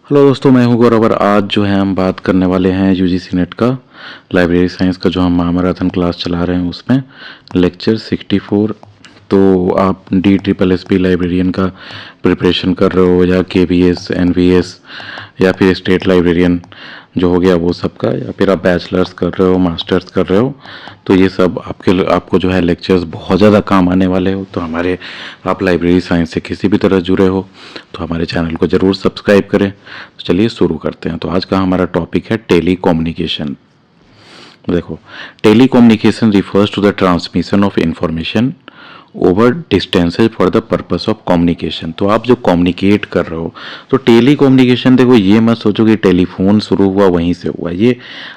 Hello दोस्तों, मैं हूं गौरव और आज जो है हम बात करने वाले हैं यूजीसी नेट का लाइब्रेरी साइंस का जो हम महामैराथन क्लास चला रहे हैं उसमें लेक्चर 64। तो आप DSSS लाइब्रेरियन का प्रिपरेशन कर रहे हो या KVS NVS या फिर स्टेट लाइब्रेरियन जो हो गया वो सब का, या फिर आप बैचलर्स कर रहे हो, मास्टर्स कर रहे हो, तो ये सब आपको जो है लेक्चर्स बहुत ज़्यादा काम आने वाले हो। तो हमारे आप लाइब्रेरी साइंस से किसी भी तरह जुड़े हो तो हमारे चैनल को ज़रूर सब्सक्राइब करें। तो चलिए शुरू करते हैं। तो आज का हमारा टॉपिक है टेली कम्युनिकेशन। देखो, telecommunication refers to the transmission of information over distances for the purpose of communication. तो आप जो कम्युनिकेट कर रहे हो तो टेली कम्युनिकेशन, देखो ये मत सोचो कि टेलीफोन शुरू हुआ वहीं से हुआ। ये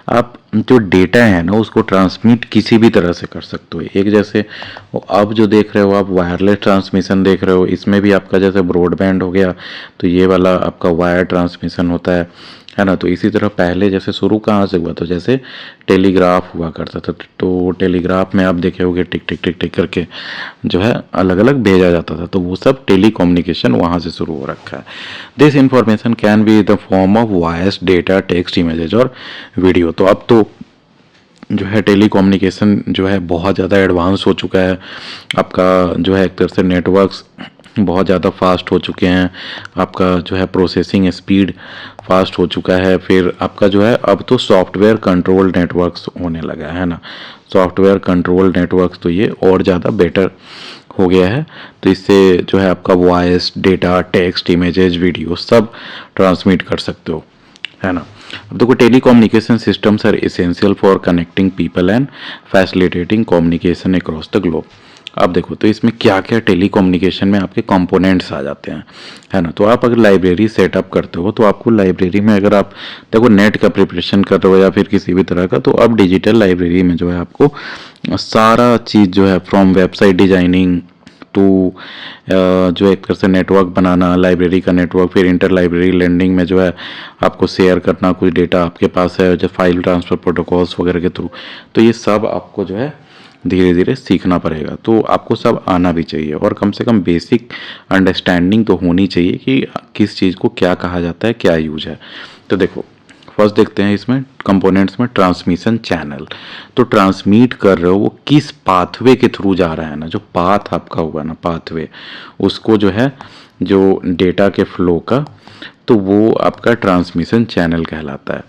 आप जो डेटा है ना उसको ट्रांसमिट किसी भी तरह से कर सकते हो। एक जैसे अब जो देख रहे हो आप वायरलेस ट्रांसमिशन देख रहे हो, इसमें भी आपका जैसे ब्रॉडबैंड हो गया तो ये वाला आपका वायर ट्रांसमिशन होता है ना। तो इसी तरह पहले जैसे शुरू कहाँ से हुआ, तो जैसे टेलीग्राफ हुआ करता था। तो टेलीग्राफ में आप देखे होगे टिक टिक टिक टिक करके जो है अलग अलग भेजा जाता था। तो वो सब टेली कम्युनिकेशन वहाँ से शुरू हो रखा है। This information can be the form of voice, data, text, images और वीडियो। तो अब तो जो है टेली कम्युनिकेशन जो है बहुत ज़्यादा एडवांस हो चुका है। आपका जो है एक तरह से नेटवर्क्स बहुत ज़्यादा फास्ट हो चुके हैं। आपका जो है प्रोसेसिंग स्पीड फास्ट हो चुका है। फिर आपका जो है अब तो सॉफ्टवेयर कंट्रोल नेटवर्क्स होने लगा है ना। सॉफ्टवेयर कंट्रोल नेटवर्क्स तो ये और ज़्यादा बेटर हो गया है। तो इससे जो है आपका voice, data, text, images, video सब ट्रांसमिट कर सकते हो, है ना। अब देखो, telecommunication systems are essential for connecting people and facilitating communication across the globe. अब देखो, तो इसमें क्या क्या टेली कम्युनिकेशन में आपके कंपोनेंट्स आ जाते हैं, है ना। तो आप अगर लाइब्रेरी सेटअप करते हो तो आपको लाइब्रेरी में अगर आप देखो नेट का प्रिपरेशन कर रहे हो या फिर किसी भी तरह का, तो अब डिजिटल लाइब्रेरी में जो है आपको सारा चीज़ जो है फ्रॉम वेबसाइट डिजाइनिंग टू जो एक तरह से नेटवर्क बनाना, लाइब्रेरी का नेटवर्क, फिर इंटर लाइब्रेरी लेंडिंग में जो है आपको शेयर करना कुछ डेटा आपके पास है जो फाइल ट्रांसफ़र प्रोटोकॉल्स वगैरह के थ्रू, तो ये सब आपको जो है धीरे धीरे सीखना पड़ेगा। तो आपको सब आना भी चाहिए और कम से कम बेसिक अंडरस्टैंडिंग तो होनी चाहिए कि किस चीज़ को क्या कहा जाता है, क्या यूज है। तो देखो, फर्स्ट देखते हैं इसमें कंपोनेंट्स में ट्रांसमिशन चैनल। तो ट्रांसमिट कर रहे हो वो किस पाथवे के थ्रू जा रहा है ना, जो पाथ आपका हुआ ना पाथवे, उसको जो है जो डेटा के फ्लो का, तो वो आपका ट्रांसमिशन चैनल कहलाता है।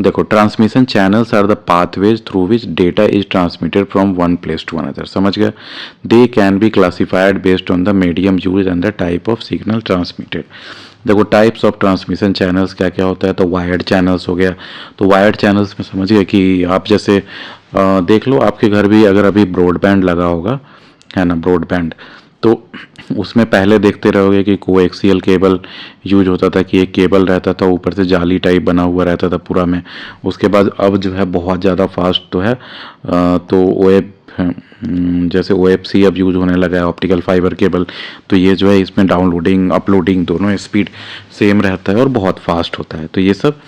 देखो, transmission channels are the pathways through which data is transmitted from one place to another. समझ गए। They can be classified based on the medium use and the type of signal transmitted. देखो, types of transmission channels क्या क्या होता है, तो wired channels हो गया। तो वायर्ड चैनल्स में समझ गए कि आप जैसे देख लो आपके घर भी अगर अभी ब्रॉडबैंड लगा होगा, है ना, ब्रॉडबैंड, तो उसमें पहले देखते रहोगे कि कोएक्सियल केबल यूज होता था कि एक केबल रहता था ऊपर से जाली टाइप बना हुआ रहता था पूरा में। उसके बाद अब जो है बहुत ज़्यादा फास्ट तो है, तो OF जैसे OFC अब यूज होने लगा है, ऑप्टिकल फाइबर केबल। तो ये जो है इसमें डाउनलोडिंग अपलोडिंग दोनों स्पीड सेम रहता है और बहुत फास्ट होता है। तो ये सब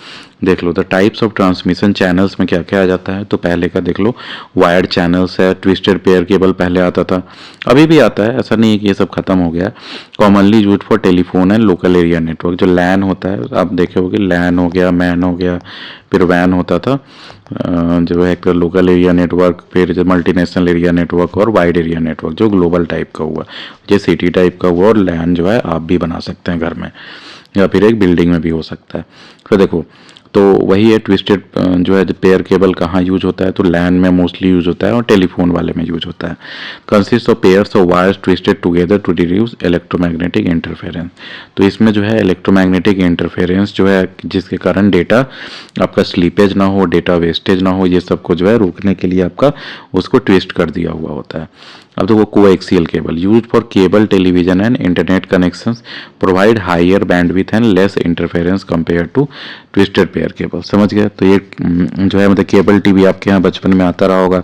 देख लो। The types of transmission channels में क्या क्या आ जाता है, तो पहले का देख लो, वायर्ड चैनल्स है, ट्विस्टेड पेयर केबल पहले आता था, अभी भी आता है, ऐसा नहीं है कि ये सब खत्म हो गया। Commonly use for telephone and local area network. जो लैन होता है, आप देखे होगे लैन हो गया, मैन हो गया, फिर वैन होता था, जो है एक लोकल एरिया नेटवर्क, फिर जो मल्टीनेशनल एरिया नेटवर्क और वाइड एरिया नेटवर्क जो ग्लोबल टाइप का हुआ, ये सिटी टाइप का हुआ। और लैन जो है आप भी बना सकते हैं घर में या फिर एक बिल्डिंग में भी हो सकता है। फिर देखो, तो वही है ट्विस्टेड जो है पेयर केबल कहाँ यूज होता है, तो लैन में मोस्टली यूज होता है और टेलीफोन वाले में यूज होता है। Consist of pairs of wires twisted together to reduce electromagnetic interference. तो इसमें जो है इलेक्ट्रोमैग्नेटिक इंटरफेरेंस जो है जिसके कारण डेटा आपका स्लीपेज ना हो, डेटा वेस्टेज ना हो, ये सब को जो है रोकने के लिए आपका उसको ट्विस्ट कर दिया हुआ होता है। अब तो वो coaxial cable use for cable television and internet connections provide higher bandwidth and less interference compare to twisted pair cable. समझ गए। तो ये जो है मतलब केबल टीवी आपके यहाँ बचपन में आता रहा होगा,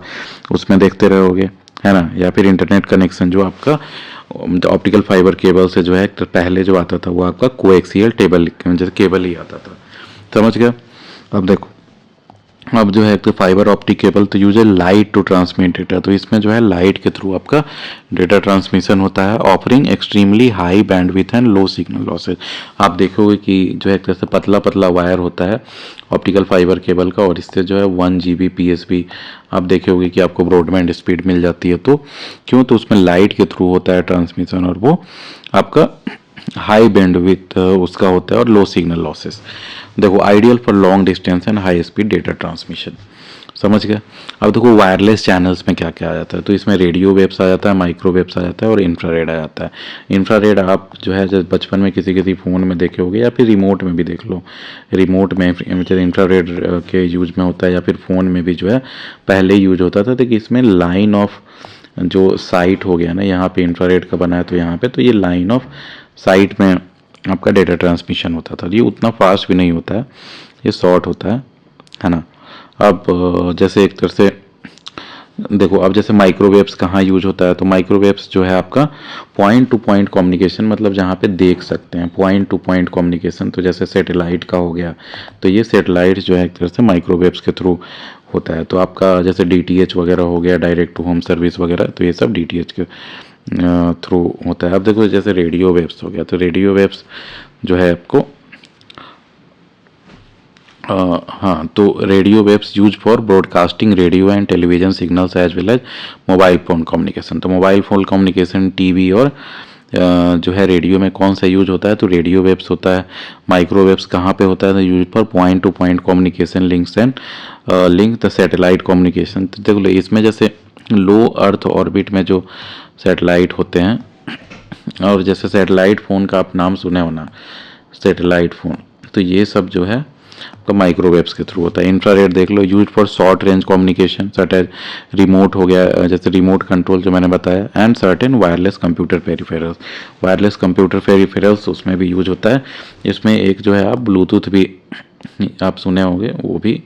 उसमें देखते रहोगे, है ना। या फिर इंटरनेट कनेक्शन जो आपका ऑप्टिकल फाइबर केबल से जो है तो पहले जो आता था वो आपका कोएक्सियल टेबल जैसे केबल ही आता था। समझ गया। अब देखो, अब जो है एक तो फाइबर ऑप्टिक केबल तो यूज है लाइट टू ट्रांसमिट डेटा, तो इसमें जो है लाइट के थ्रू आपका डेटा ट्रांसमिशन होता है, offering extremely high bandwidth and low signal losses. आप देखोगे कि जो है एक तरह से पतला पतला वायर होता है ऑप्टिकल फाइबर केबल का, और इससे जो है 1 GB PSB आप देखोगे कि आपको ब्रॉडबैंड स्पीड मिल जाती है। तो क्यों, तो उसमें लाइट के थ्रू होता है ट्रांसमिशन, और वो आपका हाई बैंडविड्थ उसका होता है और लो सिग्नल लॉसेस। देखो ideal for long distance and high speed data transmission, समझ गए। अब देखो वायरलेस चैनल्स में क्या क्या आ जाता है, तो इसमें रेडियो वेव्स आ जाता है, माइक्रोवेव्स आ जाता है और इंफ्रारेड आ जाता है। इंफ्रारेड आप जो है जैसे बचपन में किसी किसी फ़ोन में देखे होगे या फिर रिमोट में भी देख लो, रिमोट में इंफ्रारेड के यूज में होता है, या फिर फ़ोन में भी जो है पहले यूज होता था। देखिए इसमें लाइन ऑफ जो साइट हो गया ना, यहाँ पे इंफ्रारेड का बना है तो यहाँ पे, तो ये लाइन ऑफ साइट में आपका डेटा ट्रांसमिशन होता था। ये उतना फास्ट भी नहीं होता है, ये शॉर्ट होता है ना। अब जैसे एक तरह से देखो, अब जैसे माइक्रोवेव्स कहाँ यूज होता है, तो माइक्रोवेव्स जो है आपका पॉइंट टू पॉइंट कम्युनिकेशन, मतलब जहाँ पे देख सकते हैं, पॉइंट टू पॉइंट कम्युनिकेशन। तो जैसे सैटेलाइट का हो गया, तो ये सैटेलाइट जो है एक तरह से माइक्रोवेव्स के थ्रू होता है। तो आपका जैसे DTH वगैरह हो गया, डायरेक्ट टू होम सर्विस वगैरह, तो ये सब DTH के थ्रू होता है। अब देखो जैसे रेडियो वेव्स हो गया, तो रेडियो वेव्स जो है आपको हाँ, तो radio waves use for broadcasting radio and television signals as well as mobile phone communication. तो मोबाइल फ़ोन कम्युनिकेशन, टीवी और जो है रेडियो में कौन सा यूज होता है, तो रेडियो वेव्स होता है। माइक्रोवेव्स कहाँ पे होता है, तो use for point two point communication links and link the satellite communication. तो देखो इसमें जैसे लो अर्थ ऑर्बिट में जो सैटेलाइट होते हैं, और जैसे सैटेलाइट फ़ोन का आप नाम सुने हो ना, सैटेलाइट फ़ोन, तो ये सब जो है तो माइक्रोवेव्स के थ्रू होता है। इंफ्रारेड देख लो, use for short range communication such as remote हो गया, जैसे रिमोट कंट्रोल जो मैंने बताया, and certain wireless computer peripherals. Wireless computer peripherals उसमें भी यूज होता है। इसमें एक जो है आप ब्लूटूथ भी आप सुने होंगे, वो भी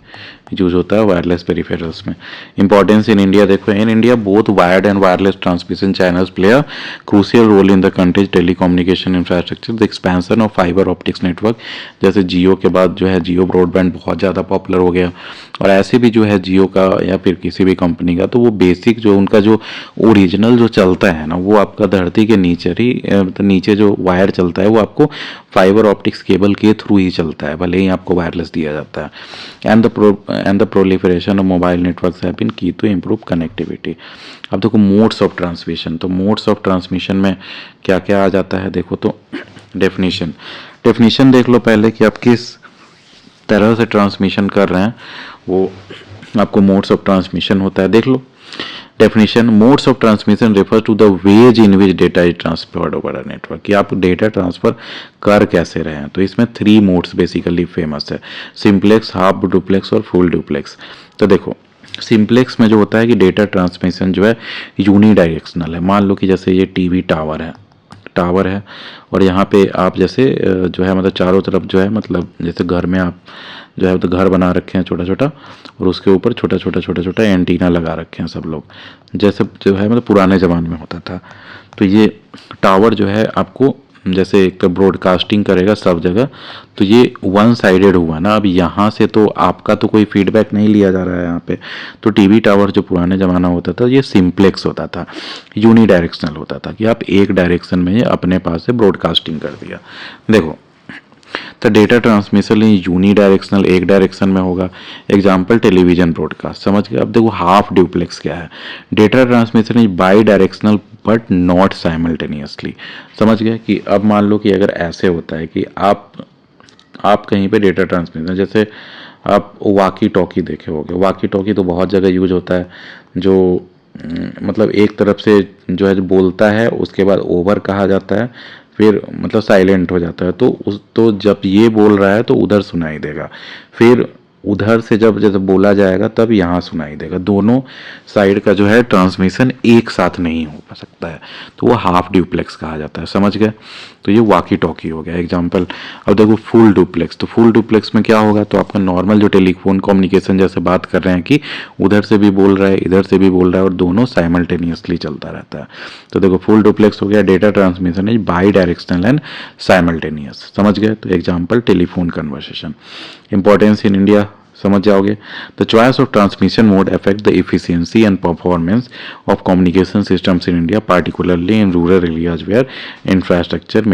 यूज होता है वायरलेस पेरिफेरल्स में। इंपॉर्टेंस इन इंडिया देखो, in India both wired and wireless transmission channels play a crucial role in the country's telecommunication infrastructure. The expansion of fibre optics network, जैसे जियो के बाद जो है जियो ब्रॉडबैंड बहुत ज़्यादा पॉपुलर हो गया, और ऐसे भी जो है जियो का या फिर किसी भी कंपनी का, तो वो बेसिक जो उनका जो ओरिजिनल जो चलता है ना, वो आपका धरती के नीचे ही तो नीचे जो वायर चलता है वो आपको फाइबर ऑप्टिक्स केबल के थ्रू ही चलता है, भले ही आपको वायरलेस दिया जाता है। And the proliferation of mobile networks have been key to improve connectivity. अब देखो मोड्स ऑफ ट्रांसमिशन, तो मोड्स ऑफ ट्रांसमिशन में क्या क्या आ जाता है, देखो तो डेफिनेशन देख लो पहले कि आप किस तरह से ट्रांसमिशन कर रहे हैं, वो आपको मोड्स ऑफ ट्रांसमिशन होता है। देख लो definition, modes of transmission refer to the ways in which data is transferred over a network, कि आप डेटा ट्रांसफर कर कैसे रहे हैं। तो इसमें 3 मोड्स बेसिकली फेमस है, सिंप्लेक्स, हाफ डुप्लेक्स और फुल डुप्लेक्स। तो देखो सिंप्लेक्स में जो होता है कि डेटा ट्रांसमिशन जो है यूनिडायरेक्शनल है। मान लो कि जैसे ये टीवी टावर है और यहाँ पे आप जैसे जो है मतलब चारों तरफ जो है, मतलब जैसे घर में आप जो है तो घर बना रखे हैं छोटा छोटा, और उसके ऊपर छोटा छोटा एंटीना लगा रखे हैं सब लोग, जैसे जो है मतलब पुराने ज़माने में होता था। तो ये टावर जो है आपको जैसे एक तो ब्रॉडकास्टिंग करेगा सब जगह, तो ये वन साइडेड हुआ ना। अब यहाँ से तो आपका तो कोई फीडबैक नहीं लिया जा रहा है यहाँ पे। तो टीवी टावर जो पुराने ज़माना होता था, ये सिंप्लेक्स होता था, यूनिडायरेक्शनल होता था, कि आप एक डायरेक्शन में अपने पास से ब्रॉडकास्टिंग कर दिया। देखो तो डेटा ट्रांसमिशन यूनिडायरेक्शनल, एक डायरेक्शन में होगा। एग्जाम्पल टेलीविजन ब्रॉडकास्ट, समझ गए। अब देखो हाफ ड्यूप्लेक्स क्या है, data transmission is by directional but not simultaneously. समझ गए कि अब मान लो कि अगर ऐसे होता है कि आप कहीं पे डेटा ट्रांसमिशन, जैसे आप वाकी टॉकी देखे होंगे, वाकी टॉकी तो बहुत जगह यूज होता है, जो मतलब एक तरफ से जो है जो बोलता है उसके बाद ओवर कहा जाता है, फिर मतलब साइलेंट हो जाता है। तो जब ये बोल रहा है तो उधर सुनाई देगा, फिर उधर से जब जब बोला जाएगा तब यहाँ सुनाई देगा। दोनों साइड का जो है ट्रांसमिशन एक साथ नहीं हो सकता है, तो वो हाफ ड्यूप्लेक्स कहा जाता है। समझ गए, तो ये वाकी टॉकी हो गया एग्जाम्पल। अब देखो फुल डुप्लेक्स, तो फुल डुप्लेक्स में क्या होगा, तो आपका नॉर्मल जो टेलीफोन कम्युनिकेशन जैसे बात कर रहे हैं कि उधर से भी बोल रहा है इधर से भी बोल रहा है और दोनों साइमल्टेनियसली चलता रहता है। तो देखो फुल डुप्लेक्स हो गया, data transmission is bidirectional and simultaneous. समझ गए, तो example telephone conversation. Importance in India, समझ जाओगे। The choice of transmission mode affect the efficiency and performance of communication systems in India, particularly in rural areas where infrastructure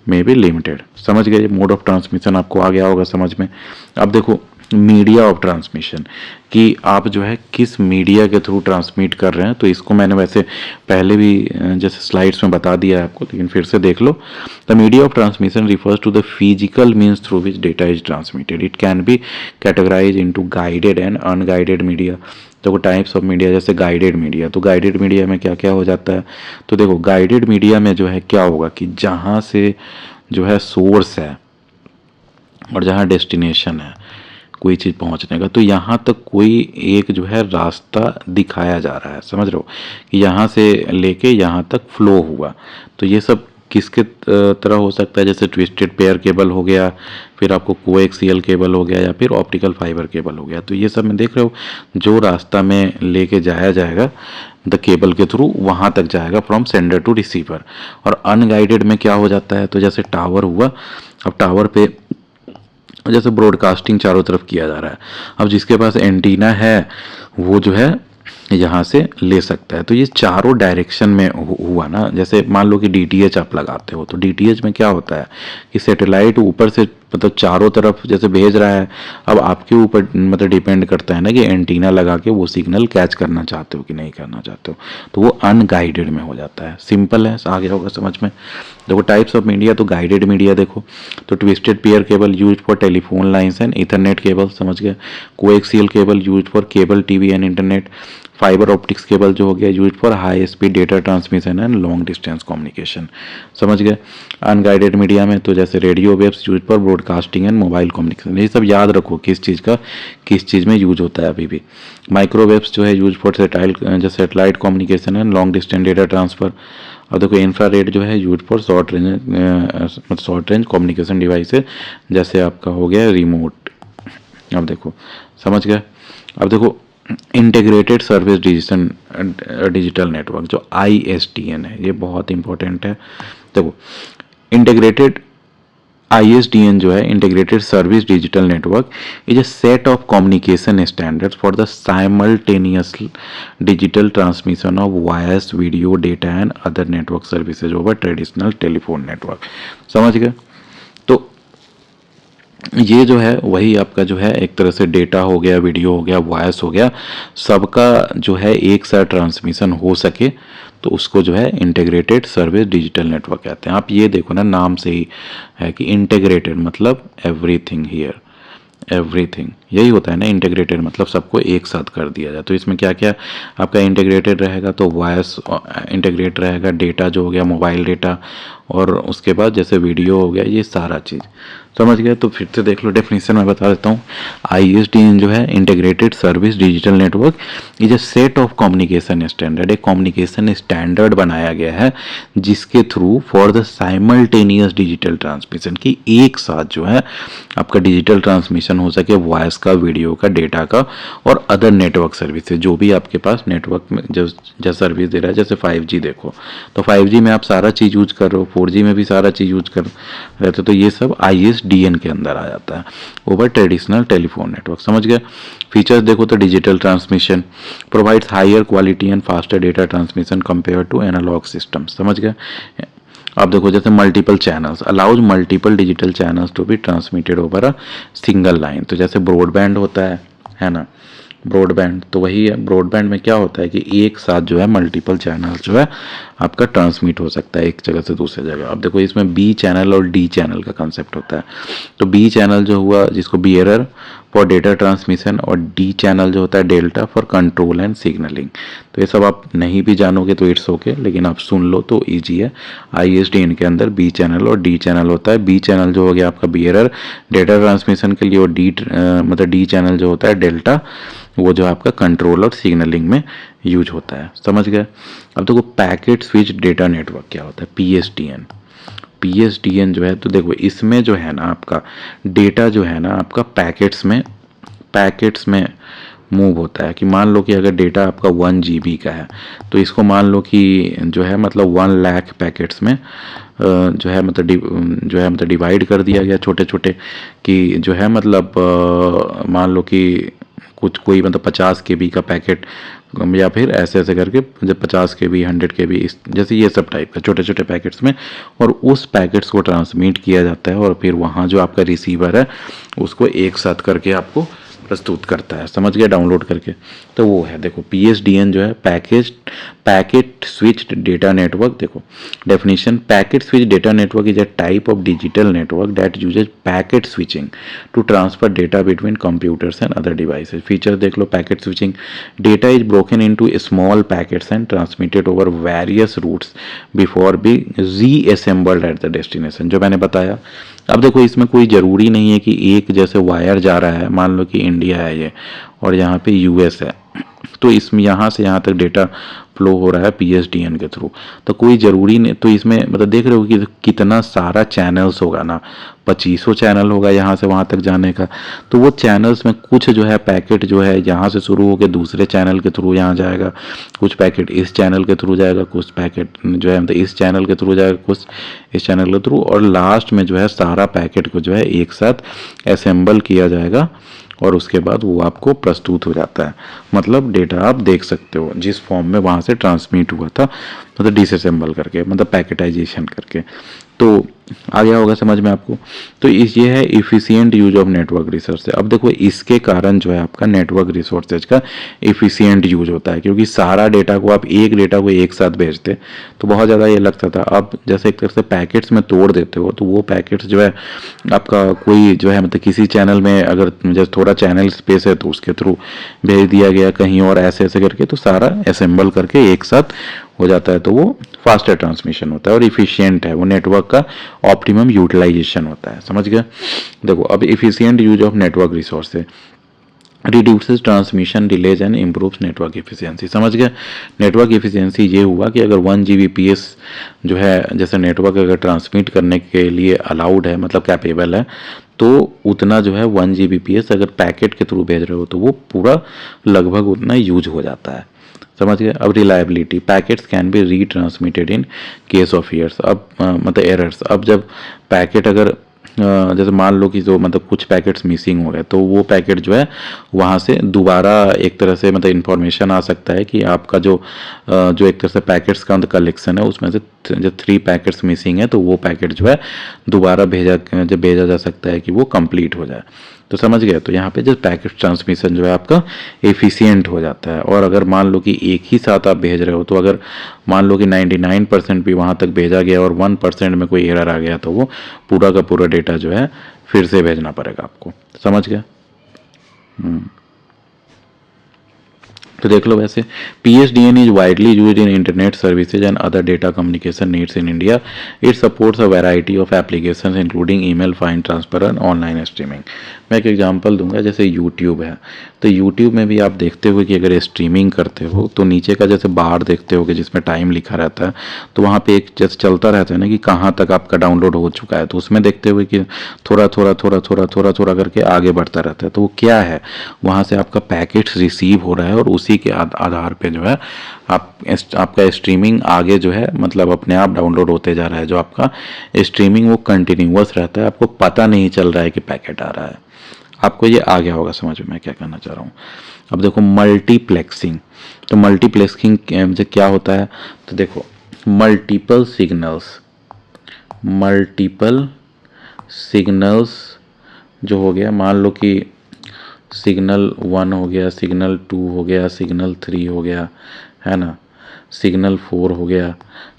may be limited. समझ गए, mode of transmission आपको आ गया होगा समझ में। अब देखो मीडिया ऑफ ट्रांसमिशन, कि आप जो है किस मीडिया के थ्रू ट्रांसमिट कर रहे हैं। तो इसको मैंने वैसे पहले भी जैसे स्लाइड्स में बता दिया है आपको, लेकिन फिर से देख लो। The media of transmission refers to the physical means through which data is transmitted. It can be categorize into guided and unguided media. देखो टाइप्स ऑफ मीडिया, जैसे गाइडेड मीडिया, तो गाइडेड मीडिया में क्या क्या हो जाता है। तो देखो गाइडेड मीडिया में जो है क्या होगा कि जहाँ से जो है सोर्स है और जहाँ डेस्टिनेशन है कोई चीज़ पहुंचने का, तो यहाँ तक कोई एक जो है रास्ता दिखाया जा रहा है। समझ रहे हो कि यहाँ से लेके यहाँ तक फ्लो हुआ। तो ये सब किसके तरह हो सकता है, जैसे ट्विस्टेड पेयर केबल हो गया, फिर आपको कोएक्सियल केबल हो गया, या फिर ऑप्टिकल फाइबर केबल हो गया। तो ये सब में देख रहे हो जो रास्ता में लेके जाया जाएगा द केबल के थ्रू, वहाँ तक जाएगा फ्रॉम सेंडर टू रिसीवर। और अनगाइडेड में क्या हो जाता है, तो जैसे टावर हुआ, अब टावर पे जैसे ब्रॉडकास्टिंग चारों तरफ किया जा रहा है, अब जिसके पास एंटीना है वो जो है यहाँ से ले सकता है। तो ये चारों डायरेक्शन में हुआ ना। जैसे मान लो कि डीटीएच आप लगाते हो, तो डीटीएच में क्या होता है कि सैटेलाइट ऊपर से मतलब चारों तरफ जैसे भेज रहा है। अब आपके ऊपर मतलब डिपेंड करता है ना कि एंटीना लगा के वो सिग्नल कैच करना चाहते हो कि नहीं करना चाहते हो। तो वो अनगाइडेड में हो जाता है। सिंपल है, आ गया होगा समझ में। देखो टाइप्स ऑफ मीडिया, तो गाइडेड मीडिया देखो तो twisted pair cable use for telephone lines and Ethernet cable, समझ गए। Coaxial cable use for cable TV and internet. Fibre optics cable जो हो गया use for high speed data transmission and long distance communication, समझ गए। Unguided media में तो जैसे radio waves use for broadcasting and mobile communication. ये सब याद रखो किस चीज़ का किस चीज़ में यूज होता है अभी भी। माइक्रोवेव्स जो है use for satellite communication and long distance data transfer. और देखो इंफ्रारेड जो है use for short range communication devices, जैसे आपका हो गया रिमोट। अब देखो समझ गए। अब देखो इंटीग्रेटेड सर्विस डिजिटल नेटवर्क जो ISDN है, ये बहुत इंपॉर्टेंट है। देखो इंटीग्रेटेड ISDN जो है integrated service digital network is a set of communication standards for the simultaneous digital transmission of voice, video, data and other network services over traditional telephone network, समझ गए। तो ये जो है वही आपका जो है एक तरह से डेटा हो गया, वीडियो हो गया, वॉइस हो गया, सबका जो है एक साथ ट्रांसमिशन हो सके, तो उसको जो है इंटीग्रेटेड सर्विस डिजिटल नेटवर्क कहते हैं। आप ये देखो ना नाम से ही है कि इंटीग्रेटेड मतलब एवरीथिंग हियर, एवरीथिंग यही होता है ना। इंटीग्रेटेड मतलब सबको एक साथ कर दिया जाए। तो इसमें क्या क्या आपका इंटीग्रेटेड रहेगा, तो वॉइस इंटीग्रेट रहेगा, डेटा जो हो गया मोबाइल डेटा, और उसके बाद जैसे वीडियो हो गया, ये सारा चीज़ समझ गए। तो फिर से देख लो डेफिनेशन मैं बता देता हूँ। ISDN जो है integrated service digital network is a set of communication standard, एक कम्युनिकेशन स्टैंडर्ड बनाया गया है जिसके through for the simultaneous digital transmission, की एक साथ जो है आपका डिजिटल ट्रांसमिशन हो सके वॉइस का, वीडियो का, डेटा का और अदर नेटवर्क सर्विसेज जो भी आपके पास नेटवर्क में जो सर्विस दे रहा है। जैसे 5G देखो, तो 5G में आप सारा चीज़ यूज कर रहे हो, 4G में भी सारा चीज़ यूज कर रहे थे, तो ये सब ISDN के अंदर आ जाता है, ओवर ट्रेडिशनल टेलीफोन नेटवर्क, समझ गए। फीचर्स देखो तो digital transmission provides higher quality and faster data transmission compare to analog system, समझ गए। अब देखो जैसे multiple channels allows multiple digital channels to be transmitted over a single line. तो जैसे ब्रॉडबैंड होता है ना, ब्रॉडबैंड तो वही है। ब्रॉडबैंड में क्या होता है कि एक साथ जो है मल्टीपल चैनल जो है आपका ट्रांसमिट हो सकता है एक जगह से दूसरी जगह। अब देखो इसमें B चैनल और D चैनल का कंसेप्ट होता है। तो B चैनल जो हुआ जिसको बियरर फॉर डेटा ट्रांसमिशन, और D चैनल जो होता है delta for control and signalling. तो ये सब आप नहीं भी जानोगे तो इट्स ओके, लेकिन आप सुन लो तो ईजी है। ISDN के अंदर B चैनल और D चैनल होता है। B चैनल जो हो गया आपका बियरर डेटा ट्रांसमिशन के लिए, और मतलब D चैनल जो होता है डेल्टा, वो जो आपका कंट्रोल और सिग्नलिंग में यूज होता है, समझ गए। अब देखो पैकेट स्विच डेटा नेटवर्क क्या होता है, PSDN जो है, तो देखो इसमें जो है ना आपका डेटा जो है ना आपका पैकेट्स में मूव होता है। कि मान लो कि अगर डेटा आपका 1 GB का है तो इसको मान लो कि जो है मतलब 1 लाख पैकेट्स में जो है मतलब डिवाइड कर दिया गया छोटे छोटे, कि जो है मतलब मान लो कि कोई मतलब 50 KB का पैकेट, या फिर ऐसे ऐसे करके जब 50 KB 100 KB इस जैसे ये सब टाइप का छोटे छोटे पैकेट्स में, और उस पैकेट्स को ट्रांसमिट किया जाता है और फिर वहाँ जो आपका रिसीवर है उसको एक साथ करके आपको प्रस्तुत करता है। समझ गया, डाउनलोड करके। तो वो है देखो PSDN जो है पैकेट स्विच्ड डेटा नेटवर्क। देखो definition, packet switch data network is a type of digital network that uses packet switching to transfer data between computers and other devices. Feature देख लो packet switching, data is broken into small packets and transmitted over various routes before be reassembled at the destination, जो मैंने बताया। अब देखो इसमें कोई ज़रूरी नहीं है कि एक जैसे वायर जा रहा है, मान लो कि इंडिया है ये और यहाँ पे US है, तो इसमें यहाँ से यहाँ तक डेटा फ्लो हो रहा है PSDN के थ्रू, तो कोई ज़रूरी नहीं। तो इसमें मतलब देख रहे हो कि कितना सारा चैनल्स होगा ना, 2500 चैनल होगा यहाँ से वहाँ तक जाने का। तो वो चैनल्स में कुछ जो है पैकेट जो है यहाँ से शुरू होकर दूसरे चैनल के थ्रू यहाँ जाएगा, कुछ पैकेट इस चैनल के थ्रू जाएगा, कुछ पैकेट जो है मतलब इस चैनल के थ्रू जाएगा, कुछ इस चैनल के थ्रू, और लास्ट में जो है सारा पैकेट को जो है एक साथ असेंबल किया जाएगा और उसके बाद वो आपको प्रस्तुत हो जाता है। मतलब डेटा आप देख सकते हो जिस फॉर्म में वहाँ से ट्रांसमिट हुआ था, मतलब डिसअसेंबल करके, मतलब पैकेटाइजेशन करके। तो आ गया होगा समझ में आपको। तो ये है efficient use of network resources. अब देखो इसके कारण जो है आपका नेटवर्क रिसोर्सेज का इफ़िशिएंट यूज होता है, क्योंकि सारा डेटा को आप एक डेटा को एक साथ भेजते तो बहुत ज़्यादा ये लगता था। अब जैसे एक तरह से पैकेट्स में तोड़ देते हो तो वो पैकेट्स जो है आपका कोई जो है मतलब किसी चैनल में अगर जैसे थोड़ा चैनल स्पेस है तो उसके थ्रू भेज दिया गया कहीं और, ऐसे ऐसे करके तो सारा असेंबल करके एक साथ हो जाता है। तो वो फास्टर ट्रांसमिशन होता है और इफिशिएंट है, वो नेटवर्क का ऑप्टिमम यूटिलाइजेशन होता है। समझ गया। देखो अब efficient use of network resources reduces transmission delays and improves network efficiency. समझ गए। नेटवर्क एफिशिएंसी ये हुआ कि अगर 1 Gbps जो है जैसे नेटवर्क अगर ट्रांसमिट करने के लिए अलाउड है, मतलब कैपेबल है, तो उतना जो है 1 Gbps अगर पैकेट के थ्रू भेज रहे हो तो वो पूरा लगभग उतना यूज हो जाता है। समझ गए। अब reliability, packets can be retransmitted in case of errors. अब मतलब एरर्स, अब जब पैकेट अगर जैसे मान लो कि जो मतलब कुछ पैकेट्स मिसिंग हो गए तो वो पैकेट जो है वहाँ से दोबारा एक तरह से मतलब इन्फॉर्मेशन आ सकता है कि आपका जो एक तरह से पैकेट्स का कलेक्शन है उसमें से जो 3 पैकेट्स मिसिंग है तो वो पैकेट जो है दोबारा भेजा जा सकता है कि वो कंप्लीट हो जाए। तो समझ गए। तो यहाँ पे जो पैकेट ट्रांसमिशन जो है आपका एफिशिएंट हो जाता है। और अगर मान लो कि एक ही साथ आप भेज रहे हो तो अगर मान लो कि 99% भी वहाँ तक भेजा गया और 1% में कोई एरर आ गया तो वो पूरा का पूरा डेटा जो है फिर से भेजना पड़ेगा आपको। समझ गया। तो देख लो वैसे PSDN is widely used in internet services and other data communication needs in India. It supports a variety of applications including email, file transfer and online streaming. मैं एक एग्जांपल दूंगा, जैसे यूट्यूब है तो यूट्यूब में भी आप देखते हो कि अगर स्ट्रीमिंग करते हो तो नीचे का जैसे बार देखते हो कि जिसमें टाइम लिखा रहता है तो वहाँ पे एक जैसे चलता रहता है ना कि कहाँ तक आपका डाउनलोड हो चुका है, तो उसमें देखते हुए कि थोड़ा थोड़ा थोड़ा थोड़ा थोड़ा थोड़ा करके आगे बढ़ता रहता है। तो वो क्या है, वहाँ से आपका पैकेट्स रिसीव हो रहा है और उसी के आधार पे जो है आपका स्ट्रीमिंग आगे जो है मतलब अपने आप डाउनलोड होते जा रहा है। जो आपका स्ट्रीमिंग वो कंटिन्यूअस रहता है, आपको पता नहीं चल रहा है कि पैकेट आ रहा है। आपको ये आ गया होगा समझ में मैं क्या कहना चाह रहा हूँ। अब देखो मल्टीप्लेक्सिंग, तो मल्टीप्लेक्सिंग क्या होता है, तो देखो मल्टीपल सिग्नल्स जो हो गया, मान लो कि सिग्नल 1 हो गया, सिग्नल 2 हो गया, सिग्नल 3 हो गया, है ना, सिग्नल 4 हो गया।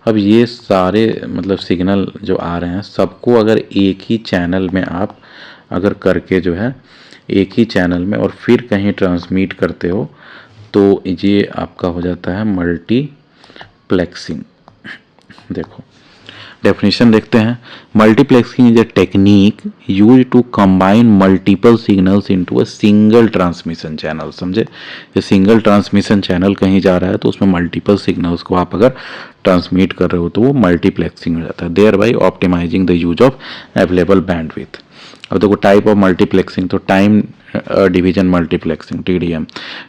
अब ये सारे मतलब सिग्नल जो आ रहे हैं सबको अगर एक ही चैनल में आप अगर करके जो है एक ही चैनल में और फिर कहीं ट्रांसमिट करते हो तो ये आपका हो जाता है मल्टीप्लेक्सिंग। देखो डेफिनेशन देखते हैं। Multiplexing is a technique use to combine multiple signals into a single transmission channel. समझे, ये सिंगल ट्रांसमिशन चैनल कहीं जा रहा है तो उसमें मल्टीपल सिग्नल्स को आप अगर ट्रांसमिट कर रहे हो तो वो मल्टीप्लेक्सिंग हो जाता है, thereby optimising the use of available bandwidth. अब देखो टाइप ऑफ मल्टीप्लेक्सिंग, तो time division multiplexing TDM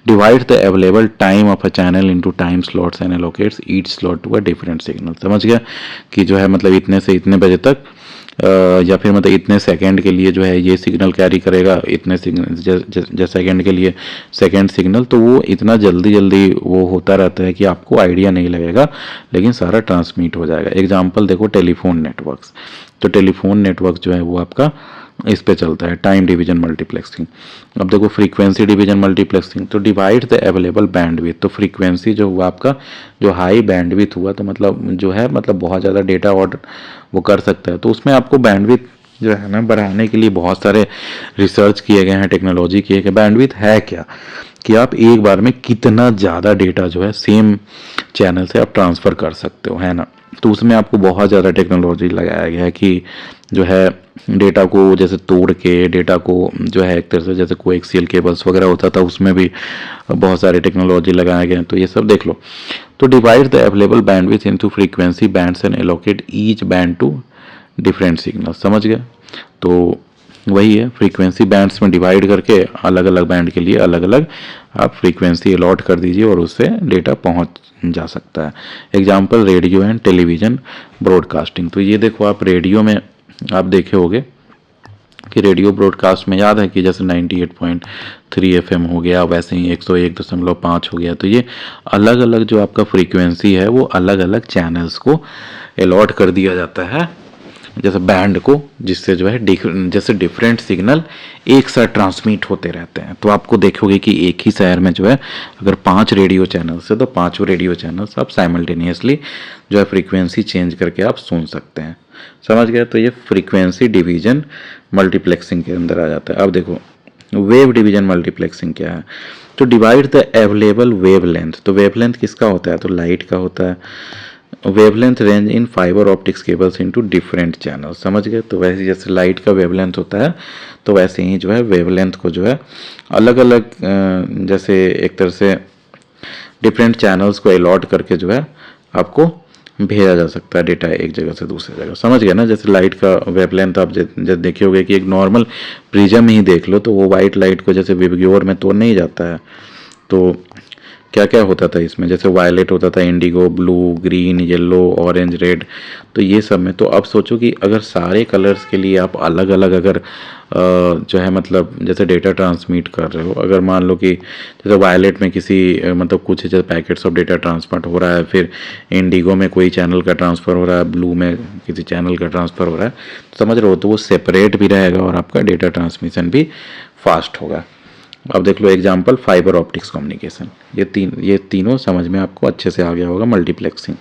divide the available time of a channel into time slots and allocates each slot to a different signal. समझ गया कि जो है मतलब इतने से इतने बजे तक या फिर मतलब इतने सेकंड के लिए जो है ये सिग्नल कैरी करेगा, इतने सिग्नल सेकंड के लिए सेकंड सिग्नल, तो वो इतना जल्दी जल्दी वो होता रहता है कि आपको आइडिया नहीं लगेगा, लेकिन सारा ट्रांसमिट हो जाएगा। एग्जांपल देखो टेलीफोन नेटवर्क्स, तो टेलीफोन नेटवर्क जो है वो आपका इस पे चलता है टाइम डिवीजन मल्टीप्लेक्सिंग। अब देखो फ्रीक्वेंसी डिवीजन मल्टीप्लेक्सिंग, तो डिवाइड द अवेलेबल बैंडविड्थ, तो फ्रीक्वेंसी जो हुआ आपका जो हाई बैंडविड्थ हुआ, तो मतलब जो है मतलब बहुत ज़्यादा डेटा ऑर्डर वो कर सकता है, तो उसमें आपको बैंडविड्थ जो है ना बढ़ाने के लिए बहुत सारे रिसर्च किए गए हैं, टेक्नोलॉजी किए गए। बैंडविड्थ है क्या कि आप एक बार में कितना ज़्यादा डेटा जो है सेम चैनल से आप ट्रांसफ़र कर सकते हो, है ना। तो उसमें आपको बहुत ज़्यादा टेक्नोलॉजी लगाया गया है कि जो है डेटा को जैसे तोड़ के डेटा को जो है एक तरह से जैसे कोएक्सियल केबल्स वगैरह होता था उसमें भी बहुत सारे टेक्नोलॉजी लगाए गए हैं, तो ये सब देख लो। तो divide the available bandwidth into frequency bands and allocate each band to different signal. समझ गया, तो वही है फ्रीक्वेंसी बैंड्स में डिवाइड करके अलग अलग बैंड के लिए अलग अलग आप फ्रीक्वेंसी अलॉट कर दीजिए और उससे डेटा पहुंच जा सकता है। Example radio and television broadcasting, तो ये देखो आप रेडियो में आप देखे होंगे कि रेडियो ब्रॉडकास्ट में याद है कि जैसे 98.3 FM हो गया, वैसे ही 101.5 हो गया, तो ये अलग अलग जो आपका फ्रीक्वेंसी है वो अलग अलग चैनल्स को अलॉट कर दिया जाता है जैसे बैंड को, जिससे जो है जैसे डिफरेंट सिग्नल एक साथ ट्रांसमिट होते रहते हैं। तो आपको देखोगे कि एक ही शहर में जो है अगर 5 रेडियो चैनल्स है तो 5 रेडियो चैनल्स आप साइमल्टेनियसली जो है फ्रीक्वेंसी चेंज करके आप सुन सकते हैं। समझ गए, तो ये फ्रीक्वेंसी डिवीजन मल्टीप्लेक्सिंग के अंदर आ जाता है। अब देखो वेव डिवीजन मल्टीप्लेक्सिंग क्या है, तो divide the available wave length, तो वेव लेंथ किसका होता है, तो लाइट का होता है। वेवलेंथ रेंज इन fibre optics cables into different channel. समझ गए, तो वैसे जैसे लाइट का वेवलेंथ होता है तो वैसे ही जो है वेवलेंथ को जो है अलग अलग जैसे एक तरह से डिफरेंट चैनल्स को अलॉट करके जो है आपको भेजा जा सकता है डेटा एक जगह से दूसरी जगह। समझ गए ना, जैसे लाइट का वेवलेंथ आप जब देखे होगे कि एक नॉर्मल प्रिज्म ही देख लो तो वो वाइट लाइट को जैसे विबग्योर में तो नहीं जाता है, तो क्या क्या होता था इसमें, जैसे वायलेट होता था, Indigo, blue, green, yellow, orange, red, तो ये सब में। तो अब सोचो कि अगर सारे कलर्स के लिए आप अलग अलग अगर जो है मतलब जैसे डेटा ट्रांसमिट कर रहे हो, अगर मान लो कि जैसे वायलेट में किसी मतलब कुछ जैसे पैकेट्स ऑफ डेटा ट्रांसफर हो रहा है, फिर इंडिगो में कोई चैनल का ट्रांसफ़र हो रहा है, ब्लू में किसी चैनल का ट्रांसफ़र हो रहा है, समझ रहे हो, तो वो सेपरेट भी रहेगा और आपका डेटा ट्रांसमिशन भी फास्ट होगा। अब देख लो एग्जांपल फाइबर ऑप्टिक्स कम्युनिकेशन, ये तीनों समझ में आपको अच्छे से आ गया होगा मल्टीप्लेक्सिंग।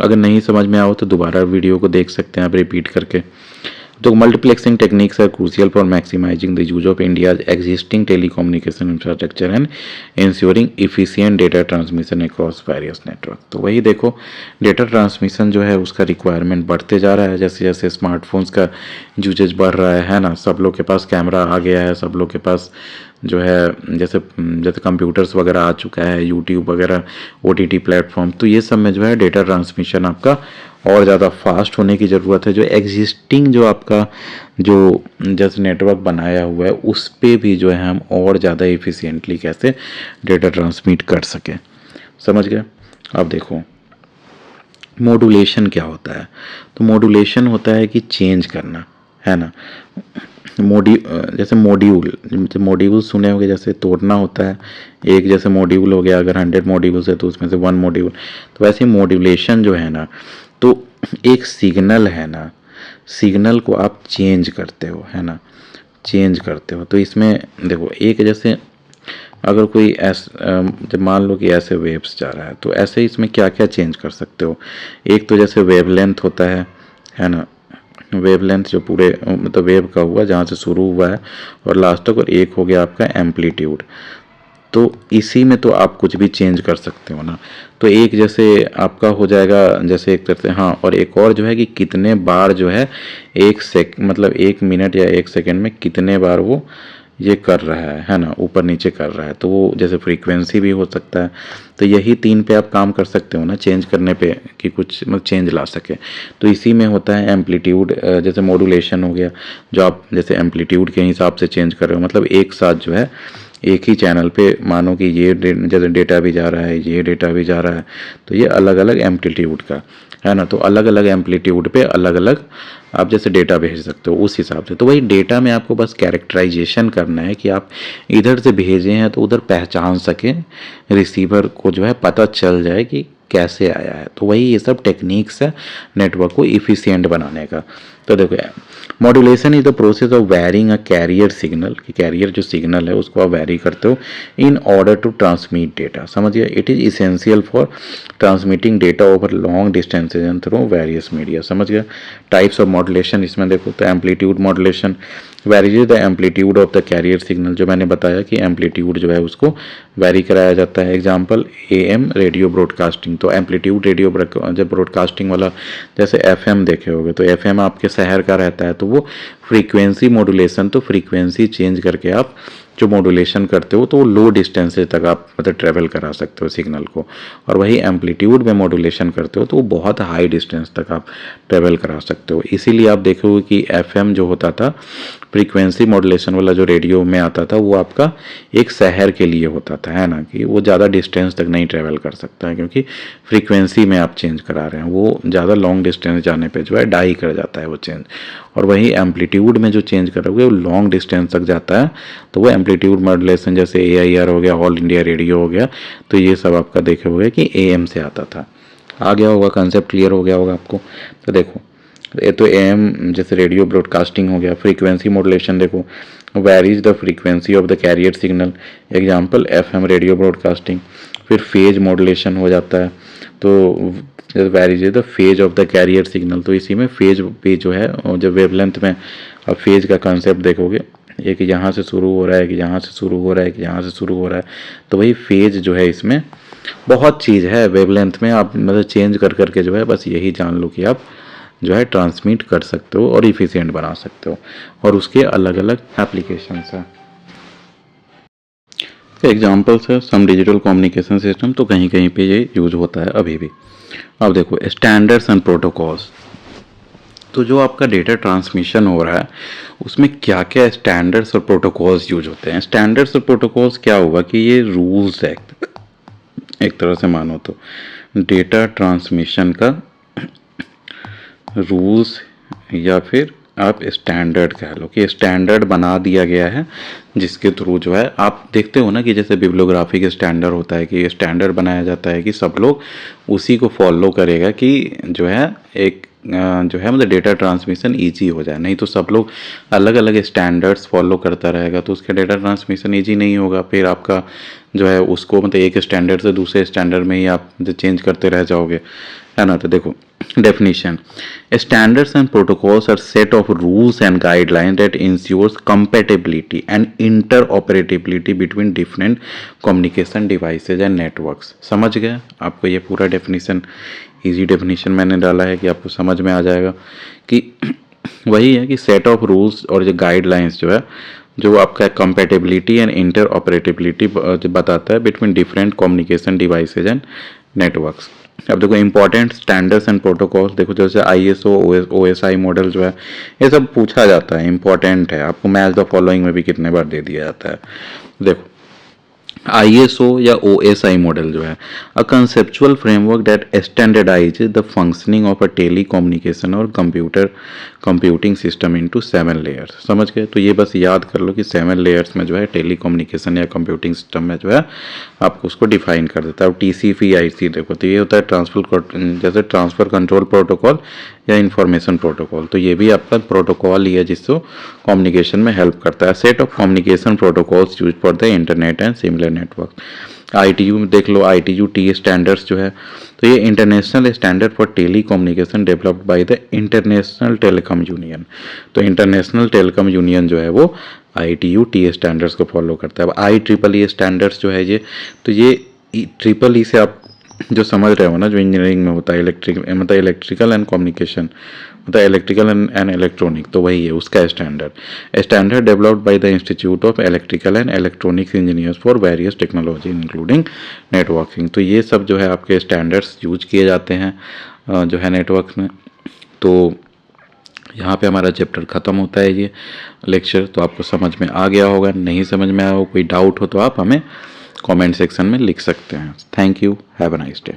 अगर नहीं समझ में आओ तो दोबारा वीडियो को देख सकते हैं आप रिपीट करके। तो multiplexing techniques are crucial for maximising the use of India's existing telecommunication infrastructure and ensuring efficient data transmission across various network. तो वही देखो डेटा ट्रांसमिशन जो है उसका रिक्वायरमेंट बढ़ते जा रहा है जैसे जैसे स्मार्टफोन्स का यूजेज बढ़ रहा है ना, सब लोग के पास कैमरा आ गया है, सब लोग के पास जो है जैसे जैसे कंप्यूटर्स वगैरह आ चुका है, यूट्यूब वगैरह, OTT प्लेटफॉर्म, तो ये सब में जो है डेटा ट्रांसमिशन आपका और ज़्यादा फास्ट होने की ज़रूरत है। जो एग्जिस्टिंग जो आपका जो जैसे नेटवर्क बनाया हुआ है उस पर भी जो है हम और ज़्यादा इफ़िशिएंटली कैसे डेटा ट्रांसमिट कर सकें। समझ गए। अब देखो मॉड्यूलेशन क्या होता है, तो मॉड्यूलेशन होता है कि चेंज करना, है ना। जैसे मॉड्यूल सुने होंगे, जैसे तोड़ना होता है, एक जैसे मॉड्यूल हो गया, अगर 100 मॉड्यूल्स है तो उसमें से 1 मॉड्यूल, तो वैसे मॉड्यूलेशन जो है ना, तो एक सिग्नल है ना, सिग्नल को आप चेंज करते हो, है ना, चेंज करते हो। तो इसमें देखो एक जैसे अगर कोई जब मान लो कि ऐसे वेव्स जा रहा है तो ऐसे इसमें क्या क्या चेंज कर सकते हो। एक तो जैसे वेवलेंथ होता है ना, वेवलेंथ जो पूरे मतलब वेव का हुआ जहाँ से शुरू हुआ है और लास्ट तक, और एक हो गया आपका एम्पलीट्यूड। तो इसी में तो आप कुछ भी चेंज कर सकते हो ना। तो एक जैसे आपका हो जाएगा जैसे एक तरह से, हाँ, और एक और जो है कि कितने बार जो है मतलब 1 मिनट या 1 सेकंड में कितने बार वो ये कर रहा है ना, ऊपर नीचे कर रहा है, तो वो जैसे फ्रीक्वेंसी भी हो सकता है। तो यही 3 पे आप काम कर सकते हो ना, चेंज करने पे कि कुछ मतलब चेंज ला सके। तो इसी में होता है एम्पलीट्यूड, जैसे मॉड्यूलेशन हो गया, जो आप जैसे एम्पलीट्यूड के हिसाब से चेंज कर रहे हो, मतलब एक साथ जो है एक ही चैनल पे मानो कि ये जैसे डेटा भी जा रहा है, ये डेटा भी जा रहा है, तो ये अलग अलग एम्पलीट्यूड का है ना, तो अलग अलग एम्पलीट्यूड पे अलग अलग आप जैसे डेटा भेज सकते हो उस हिसाब से। तो वही डेटा में आपको बस कैरेक्टराइजेशन करना है कि आप इधर से भेजे हैं तो उधर पहचान सकें, रिसीवर को जो है पता चल जाए कि कैसे आया है। तो वही ये सब टेक्निक्स है नेटवर्क को इफ़िशिएंट बनाने का। तो देखो, modulation is the process of varying a carrier signal, कि कैरियर जो सिग्नल है उसको आप वेरी करते हो in order to transmit data. समझिए, it is essential for transmitting data over long distances and through various media. समझ गया। टाइप्स ऑफ मॉड्यूलेशन इसमें देखो, तो amplitude modulation varies the amplitude of the carrier signal, जो मैंने बताया कि एम्पलीट्यूड जो है उसको वेरी कराया जाता है। एग्जांपल एएम रेडियो ब्रॉडकास्टिंग, तो एम्पलीट्यूड रेडियो जब ब्रॉडकास्टिंग वाला जैसे एफएम देखे होगे, तो एफएम आपके शहर का रहता है, तो वो फ्रीक्वेंसी मॉड्यूलेशन, तो फ्रीक्वेंसी चेंज करके आप जो मॉड्यूलेशन करते हो तो वो लो डिस्टेंसेज तक आप मतलब ट्रेवल करा सकते हो सिग्नल को। और वही एम्पलीट्यूड में मॉड्यूलेशन करते हो तो वो बहुत हाई डिस्टेंस तक आप ट्रेवल करा सकते हो। इसीलिए आप देखोगे कि एफएम जो होता था, फ्रीक्वेंसी मॉड्यूलेशन वाला जो रेडियो में आता था, वो आपका एक शहर के लिए होता था, है ना, कि वो ज़्यादा डिस्टेंस तक नहीं ट्रेवल कर सकता है, क्योंकि फ्रीक्वेंसी में आप चेंज करा रहे हैं, वो ज़्यादा लॉन्ग डिस्टेंस जाने पे जो है डाई कर जाता है वो चेंज। और वही एम्पलीट्यूड में जो चेंज करोगे वो लॉन्ग डिस्टेंस तक जाता है, तो वो एम्पलीट्यूड मॉड्यूलेशन जैसे AIR हो गया, ऑल इंडिया रेडियो हो गया, तो ये सब आपका देखे हुए कि AM से आता था। आ गया होगा, कंसेप्ट क्लियर हो गया होगा आपको। तो देखो, ये तो AM जैसे रेडियो ब्रॉडकास्टिंग हो गया। फ्रीक्वेंसी मॉड्यूलेशन देखो, varies the frequency of the carrier signal, example FM radio broadcasting. फिर फेज मॉड्यूलेशन हो जाता है, तो varies the phase of the carrier signal, तो इसी में फेज भी जो है, और जब वेवलेंथ में अब फेज का कंसेप्ट देखोगे, एक यहाँ से शुरू हो रहा है, कि यहाँ से शुरू हो रहा है, कि यहाँ से शुरू हो रहा है, तो वही फेज जो है, इसमें बहुत चीज़ है वेवलेंथ में, आप मतलब चेंज कर करके जो है बस यही जान लो कि आप जो है ट्रांसमिट कर सकते हो और इफ़िशिएंट बना सकते हो, और उसके अलग अलग एप्लीकेशंस हैं। एग्जाम्पल्स है सम डिजिटल कम्युनिकेशन सिस्टम, तो कहीं कहीं पे ये यूज होता है अभी भी। अब देखो, स्टैंडर्ड्स एंड प्रोटोकॉल्स, तो जो आपका डेटा ट्रांसमिशन हो रहा है उसमें क्या क्या स्टैंडर्ड्स और प्रोटोकॉल्स यूज होते हैं। स्टैंडर्ड्स और प्रोटोकॉल्स क्या होगा कि ये रूल्स है एक तरह से मानो तो, डेटा ट्रांसमिशन का रूल्स, या फिर आप स्टैंडर्ड कह लो कि स्टैंडर्ड बना दिया गया है, जिसके थ्रू जो है आप देखते हो ना कि जैसे बिब्लियोग्राफी के स्टैंडर्ड होता है, कि ये स्टैंडर्ड बनाया जाता है कि सब लोग उसी को फॉलो करेगा, कि जो है एक जो है मतलब डेटा ट्रांसमिशन ईजी हो जाए। नहीं तो सब लोग अलग अलग स्टैंडर्ड्स फॉलो करता रहेगा तो उसका डेटा ट्रांसमिशन ईजी नहीं होगा, फिर आपका जो है उसको मतलब एक स्टैंडर्ड से दूसरे स्टैंडर्ड में ही आप चेंज करते रह जाओगे, है ना। तो देखो, definition, standards and protocols are set of rules and guidelines that ensures compatibility and interoperability between different communication devices and networks। समझ गए आपको ये पूरा definition, easy definition मैंने डाला है कि आपको समझ में आ जाएगा कि वही है कि set of rules और जो guidelines जो है, जो आपका compatibility and interoperability बताता है between different communication devices and networks। अब देखो, इंपॉर्टेंट स्टैंडर्ड्स एंड प्रोटोकॉल्स देखो, जैसे ISO OSI मॉडल जो है, ये सब पूछा जाता है, इंपॉर्टेंट है, आपको मैच द फॉलोइंग में भी कितने बार दे दिया जाता है। देखो, ISO या OSI मॉडल जो है, a conceptual framework that standardise the functioning of a telecommunication और कंप्यूटिंग सिस्टम इनटू 7 लेयर्स। समझ गए। तो ये बस याद कर लो कि 7 लेयर्स में जो है टेलीकम्युनिकेशन या कंप्यूटिंग सिस्टम में जो है आपको उसको डिफाइन कर देता है। और TCP/IP देखो, तो ये होता है जैसे ट्रांसफर कंट्रोल प्रोटोकॉल या इंफॉर्मेशन प्रोटोकॉल, तो ये भी आपका प्रोटोकॉल ही है जिसको कम्युनिकेशन में हेल्प करता है। Set of communication protocols use for the internet and similar network. ITU में देख लो, ITU T स्टैंडर्ड्स जो है, तो ये international standard for telecommunication developed by the international telecom union. तो इंटरनेशनल टेलीकॉम यूनियन जो है वो ITU T स्टैंडर्ड्स को फॉलो करता है। अब IEEE स्टैंडर्ड्स जो है ये, तो ये ट्रिपल ई से आप जो समझ रहे हो ना, जो इंजीनियरिंग में होता है, इलेक्ट्रिकल एंड कम्युनिकेशन, मतलब इलेक्ट्रिकल एंड इलेक्ट्रॉनिक, तो वही है उसका standard developed by the institute of electrical and electronics engineers for various technology including networking. तो ये सब जो है आपके स्टैंडर्ड्स यूज किए जाते हैं जो है नेटवर्क में। तो यहाँ पे हमारा चैप्टर ख़त्म होता है ये लेक्चर। तो आपको समझ में आ गया होगा, नहीं समझ में आया हो, कोई डाउट हो तो आप हमें कमेंट सेक्शन में लिख सकते हैं। Thank you, have a nice day.